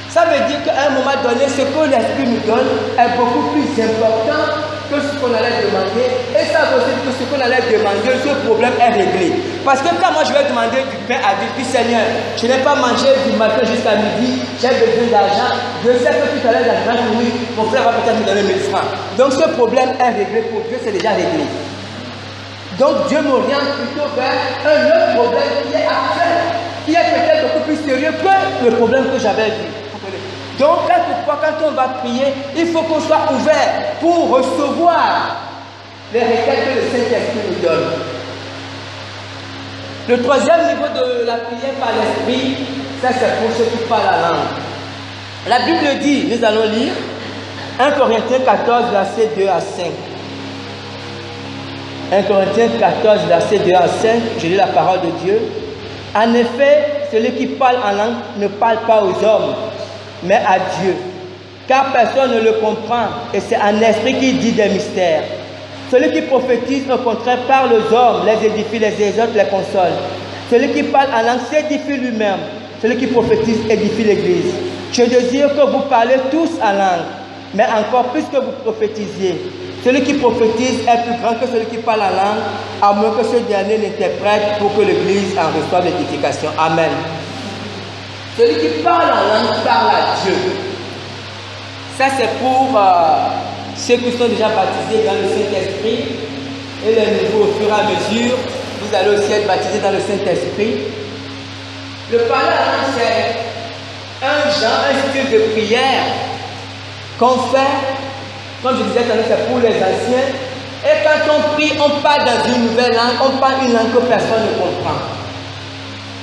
Ça veut dire qu'à un moment donné, ce que l'Esprit nous donne est beaucoup plus important que ce qu'on allait demander et savent aussi que ce qu'on allait demander, ce problème est réglé. Parce que quand moi je vais demander du pain à Dieu, puis Seigneur, je n'ai pas mangé du matin jusqu'à midi, j'ai besoin d'argent, je sais que tout à l'heure dans 30 minutes, mon frère va peut-être me donner 1000 francs. Donc ce problème est réglé pour Dieu, c'est déjà réglé. Donc Dieu m'oriente plutôt vers un autre problème qui est actuel, qui est peut-être beaucoup plus sérieux que le problème que j'avais vu. Donc, quand on va prier, il faut qu'on soit ouvert pour recevoir les requêtes que le Saint-Esprit nous donne. Le troisième niveau de la prière par l'Esprit, ça c'est pour ceux qui parlent la langue. La Bible dit, nous allons lire 1 Corinthiens 14, verset 2 à 5. 1 Corinthiens 14, verset 2 à 5, je lis la parole de Dieu. En effet, celui qui parle en langue ne parle pas aux hommes, mais à Dieu, car personne ne le comprend, et c'est un esprit qui dit des mystères. Celui qui prophétise, au contraire, parle aux hommes, les édifie, les exhorte, les console. Celui qui parle en langue s'édifie lui-même. Celui qui prophétise édifie l'Église. Je désire que vous parlez tous en langue, mais encore plus que vous prophétisiez. Celui qui prophétise est plus grand que celui qui parle en langue, à moins que ce dernier l'interprète pour que l'Église en reçoive l'édification. Amen. Celui qui parle en langue parle à Dieu. Ça c'est pour ceux qui sont déjà baptisés dans le Saint-Esprit. Et les nouveaux au fur et à mesure, vous allez aussi être baptisés dans le Saint-Esprit. Le parler en langue c'est un genre, un style de prière qu'on fait, comme je disais tout à l'heure, c'est pour les anciens. Et quand on prie, on parle dans une nouvelle langue, on parle une langue que personne ne comprend.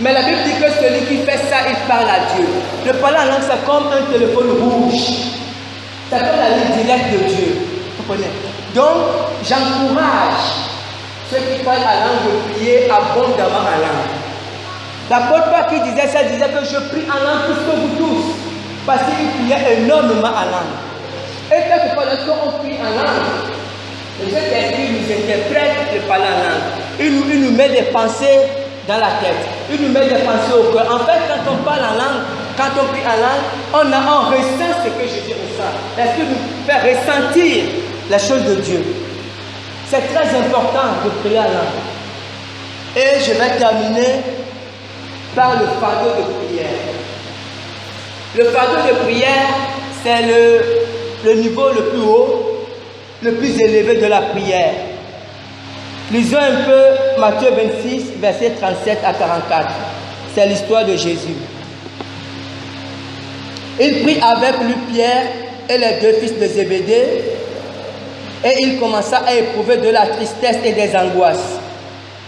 Mais la Bible dit que celui qui fait ça, il parle à Dieu. Le parler en langue, c'est comme un téléphone rouge. C'est comme la ligne directe de Dieu. Vous comprenez? Donc, j'encourage ceux qui parlent en langue de prier abondamment en langue. L'apôtre Paul qui disait ça, disait que je prie en langue plus que vous tous. Parce qu'il priait énormément en langue. Et quelquefois, lorsqu'on prie en langue, le Saint-Esprit nous interprète le parler en langue. Il nous met des pensées dans la tête. Il nous met des pensées au cœur. En fait, quand on parle en langue, quand on prie en langue, on ressent ce que Jésus ressent. L'Esprit nous fait ressentir les choses de Dieu. C'est très important de prier en langue. Et je vais terminer par le fardeau de prière. Le fardeau de prière, c'est le niveau le plus haut, le plus élevé de la prière. Lisons un peu Matthieu 26, versets 37 à 44. C'est l'histoire de Jésus. Il prit avec lui Pierre et les deux fils de Zébédée, et il commença à éprouver de la tristesse et des angoisses.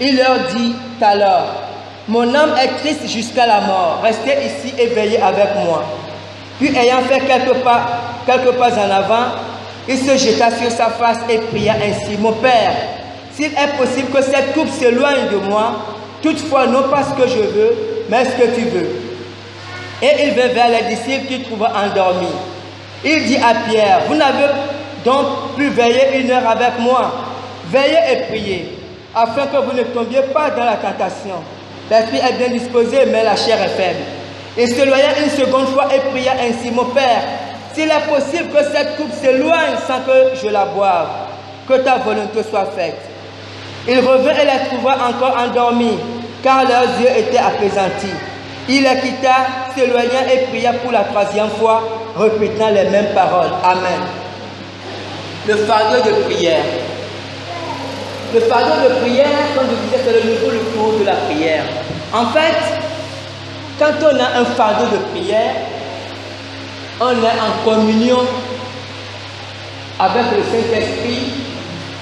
Il leur dit alors, mon âme est triste jusqu'à la mort, restez ici et veillez avec moi. Puis ayant fait quelques pas en avant, il se jeta sur sa face et pria ainsi, mon Père, s'il est possible que cette coupe s'éloigne de moi, toutefois non pas ce que je veux, mais ce que tu veux. Et il vint vers les disciples qu'il trouva endormis. Il dit à Pierre, vous n'avez donc pu veiller 1 heure avec moi. Veillez et priez, afin que vous ne tombiez pas dans la tentation. L'esprit est bien disposé, mais la chair est faible. Il s'éloigna une seconde fois et pria ainsi, mon Père, s'il est possible que cette coupe s'éloigne sans que je la boive, que ta volonté soit faite. Il revint et les trouva encore endormis, car leurs yeux étaient apaisantis. Il les quitta, s'éloigna et pria pour la troisième fois, répétant les mêmes paroles. Amen. Le fardeau de prière. Le fardeau de prière, comme je disais, c'est le niveau le plus haut de la prière. En fait, quand on a un fardeau de prière, on est en communion avec le Saint-Esprit,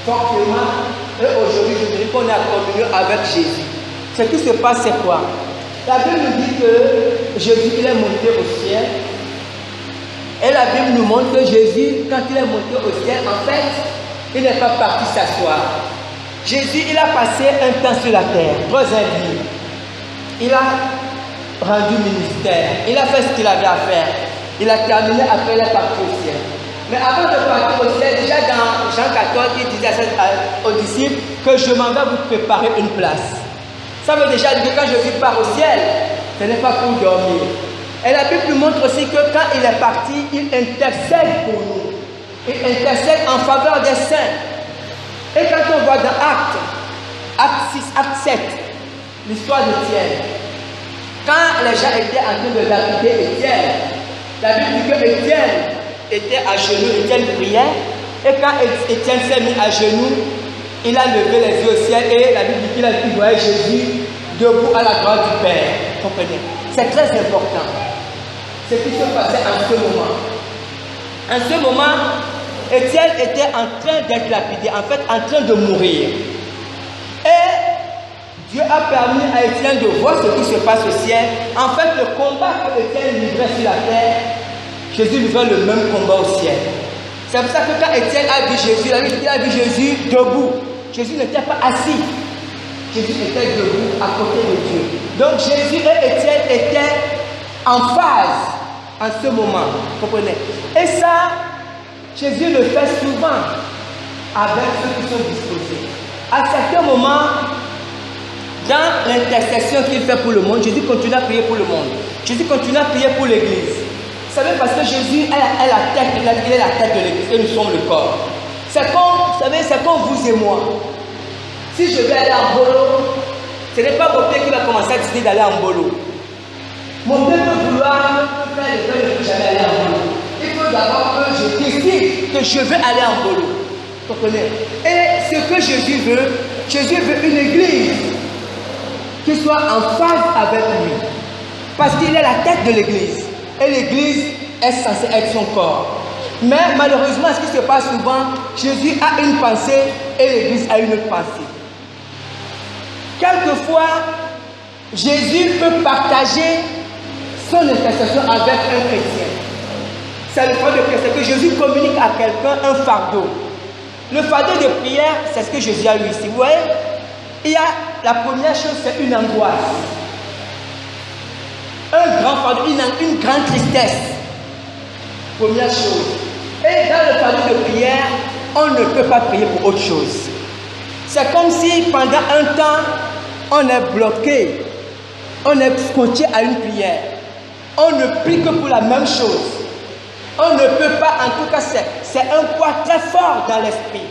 fortement. Et aujourd'hui, je dirais qu'on est en communion avec Jésus. Ce qui se passe, c'est quoi? La Bible nous dit que Jésus, il est monté au ciel. Et la Bible nous montre que Jésus, quand il est monté au ciel, en fait, il n'est pas parti s'asseoir. Jésus, il a passé un temps sur la terre, 3 ans et demi. Il a rendu ministère. Il a fait ce qu'il avait à faire. Il a terminé, après il est parti au ciel. Mais avant de partir au ciel, déjà dans Jean 14, il disait aux disciples que je m'en vais vous préparer une place. Ça veut déjà dire que quand Jésus part au ciel, ce n'est pas pour dormir. Et la Bible nous montre aussi que quand il est parti, il intercède pour nous. il intercède en faveur des saints. Et quand on voit dans Acte 6, Acte 7, l'histoire d'Étienne, quand les gens étaient en train de lapider Étienne, la Bible dit que Étienne était à genoux, Étienne priait, et quand Étienne s'est mis à genoux, il a levé les yeux au ciel et la Bible dit qu'il a pu voir Jésus debout à la droite du Père. Comprenez? C'est très important. Ce qui se passait en ce moment. En ce moment, Étienne était en train d'être lapidé, en fait en train de mourir. Et Dieu a permis à Étienne de voir ce qui se passe au ciel. En fait, le combat que Étienne livrait sur la terre, Jésus livrait le même combat au ciel. C'est pour ça que quand Étienne a vu Jésus, il a vu Jésus debout. Jésus n'était pas assis. Jésus était debout à côté de Dieu. Donc Jésus et Étienne étaient en phase en ce moment. Vous comprenez? Et ça, Jésus le fait souvent avec ceux qui sont disposés. À certains moments, dans l'intercession qu'il fait pour le monde, Jésus continue à prier pour le monde. Jésus continue à prier pour l'Église. Vous savez, parce que Jésus est la tête, il est la tête de l'Église et nous sommes le corps. C'est comme, vous savez, c'est comme vous et moi. Si je vais aller en bolo, ce n'est pas mon père qui va commencer à décider d'aller en bolo. Mon père peut vouloir faire le fait de ne jamais aller en bolo. Il faut d'abord que je décide que je veux aller en bolo. Vous comprenez? Et ce que Jésus veut une église qui soit en phase avec lui. Parce qu'il est la tête de l'église. Et l'église est censée être son corps. Mais malheureusement, ce qui se passe souvent, Jésus a une pensée et l'église a une autre pensée. Quelquefois, Jésus peut partager son intercession avec un chrétien. C'est le fardeau de prière, c'est que Jésus communique à quelqu'un un fardeau. Le fardeau de prière, c'est ce que Jésus a eu ici. Vous voyez, il y a la première chose, c'est une angoisse. Un grand fardeau, une grande tristesse. Première chose. Et dans le fardeau de prière, on ne peut pas prier pour autre chose. C'est comme si pendant un temps, on est bloqué, on est scotché à une prière. On ne prie que pour la même chose. On ne peut pas, en tout cas, c'est un poids très fort dans l'esprit.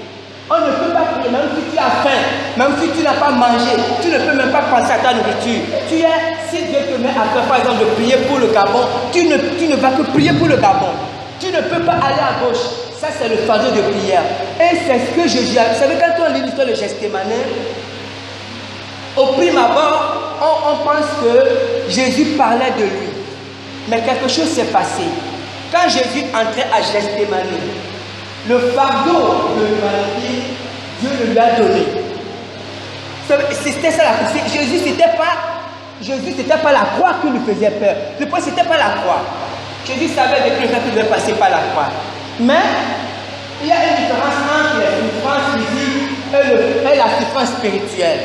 On ne peut pas prier, même si tu as faim, même si tu n'as pas mangé, tu ne peux même pas penser à ta nourriture. Si Dieu te met à faire, par exemple, de prier pour le Gabon, tu ne vas que prier pour le Gabon. Tu ne peux pas aller à gauche. Ça, c'est le fardeau de prière. Et c'est ce que Jésus a. Vous savez, quand on lit l'histoire de Gethsémani, au prime abord, on pense que Jésus parlait de lui. Mais quelque chose s'est passé. Quand Jésus entrait à Gethsémani, le fardeau de l'humanité, Dieu le lui a donné. C'était ça la question. Jésus, c'était pas la croix qui lui faisait peur. Le point, c'était pas la croix. Jésus savait depuis le temps qu'il devait passer par la croix. Mais il y a une différence entre la souffrance physique et la souffrance spirituelle.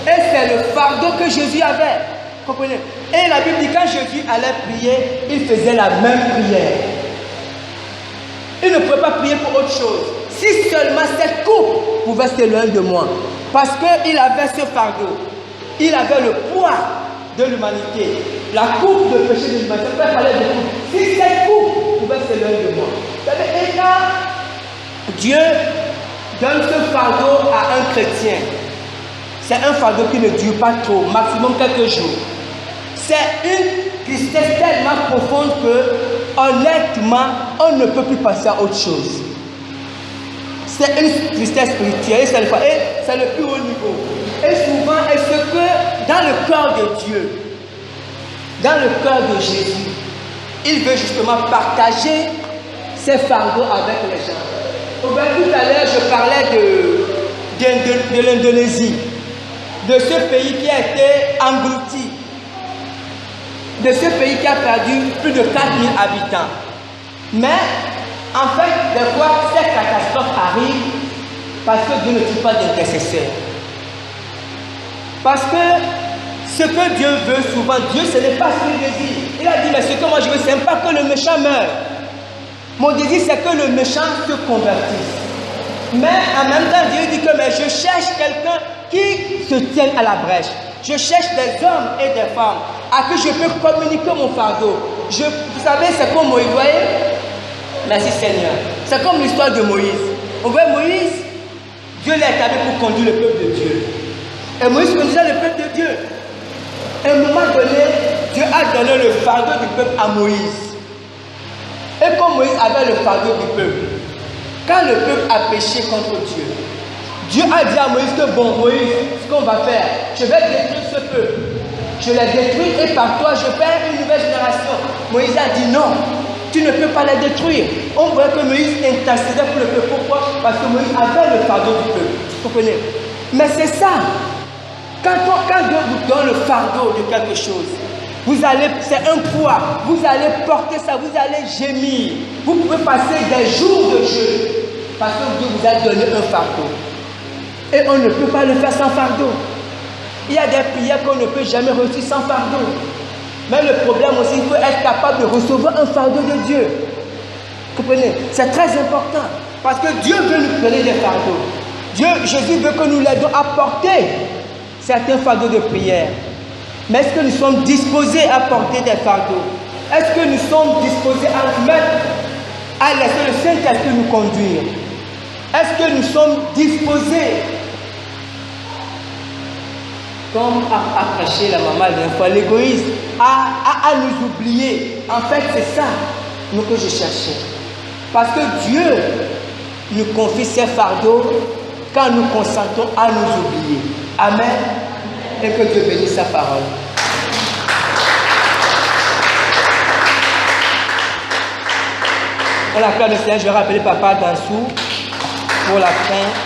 Et c'est le fardeau que Jésus avait. Comprenez? Et la Bible dit quand Jésus allait prier, il faisait la même prière. Il ne pouvait pas prier pour autre chose. Si seulement cette coupe pouvait s'éloigner de moi. Parce qu'il avait ce fardeau. Il avait le poids de l'humanité. La coupe de péché de l'humanité. On peut parler de coupe. Si cette coupe pouvait s'éloigner de moi. Et quand Dieu donne ce fardeau à un chrétien, c'est un fardeau qui ne dure pas trop, maximum quelques jours. C'est une tristesse tellement profonde que, honnêtement, on ne peut plus passer à autre chose. C'est une tristesse spirituelle et c'est le plus haut niveau. Et souvent, est ce que dans le cœur de Dieu, dans le cœur de Jésus, il veut justement partager ses fardeaux avec les gens. Tout à l'heure, je parlais de l'Indonésie, de ce pays qui a été englouti, de ce pays qui a perdu plus de 4000 habitants. Mais, en fait, des fois, cette catastrophe arrive parce que Dieu ne trouve pas d'intercesseur. Parce que ce que Dieu veut souvent, Dieu, ce n'est pas ce qu'il désire. Il a dit, mais ce que moi je veux, ce n'est pas que le méchant meure. Mon désir, c'est que le méchant se convertisse. Mais en même temps, Dieu dit que mais je cherche quelqu'un qui se tienne à la brèche. Je cherche des hommes et des femmes à qui je peux communiquer mon fardeau. Vous savez, c'est comme Moïse, voyez? Merci Seigneur. C'est comme l'histoire de Moïse. On voit Moïse, Dieu l'a établi pour conduire le peuple de Dieu. Et Moïse conduisait le peuple de Dieu. À un moment donné, Dieu a donné le fardeau du peuple à Moïse. Et comme Moïse avait le fardeau du peuple, quand le peuple a péché contre Dieu, Dieu a dit à Moïse que bon, Moïse, ce qu'on va faire, je vais détruire ce peuple. Je les détruis et par toi, je fais une nouvelle génération. Moïse a dit non, tu ne peux pas les détruire. On voit que Moïse intercédait pour le peuple. Pourquoi? Parce que Moïse avait le fardeau du peuple. Vous comprenez? Mais c'est ça. Quand Dieu vous donne le fardeau de quelque chose, c'est un poids, vous allez porter ça, vous allez gémir. Vous pouvez passer des jours de jeûne parce que Dieu vous a donné un fardeau. Et on ne peut pas le faire sans fardeau. Il y a des prières qu'on ne peut jamais réussir sans fardeau. Mais le problème aussi, il faut être capable de recevoir un fardeau de Dieu. Vous comprenez? C'est très important. Parce que Dieu veut nous donner des fardeaux. Jésus veut que nous l'aidons à porter certains fardeaux de prière. Mais est-ce que nous sommes disposés à porter des fardeaux? Est-ce que nous sommes disposés à laisser le Saint-Esprit nous conduire? Est-ce que nous sommes disposés, comme a prêché la maman d'une fois, l'égoïsme, à nous oublier? En fait, c'est ça que je cherchais. Parce que Dieu nous confie ses fardeaux quand nous consentons à nous oublier. Amen. Et que Dieu bénisse sa parole. On acclame le Seigneur. Je vais rappeler Papa Dansou pour la fin.